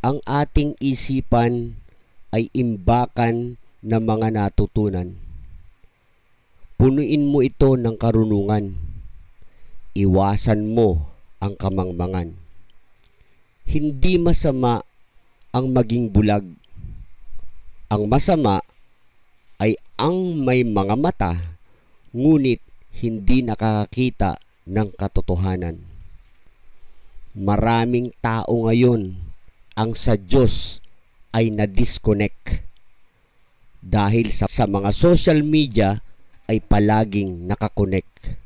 Ang ating isipan ay imbakan ng mga natutunan. Punuin mo ito ng karunungan. Iwasan mo ang kamangmangan. Hindi masama ang maging bulag. Ang masama ay ang may mga mata, ngunit hindi nakakakita ng katotohanan. Maraming tao ngayon ang sa Diyos ay na-disconnect dahil sa mga social media ay palaging nakakonect.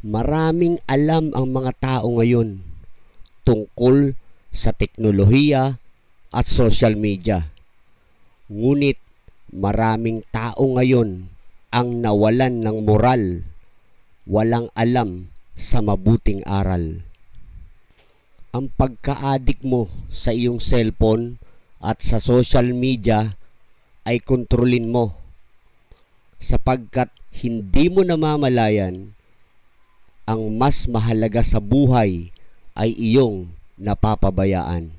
Maraming alam ang mga tao ngayon tungkol sa teknolohiya at social media. Ngunit maraming tao ngayon ang nawalan ng moral, walang alam sa mabuting aral. Ang pagka-addict mo sa iyong cellphone at sa social media ay kontrolin mo, sapagkat hindi mo namamalayan ang mas mahalaga sa buhay ay iyong napapabayaan.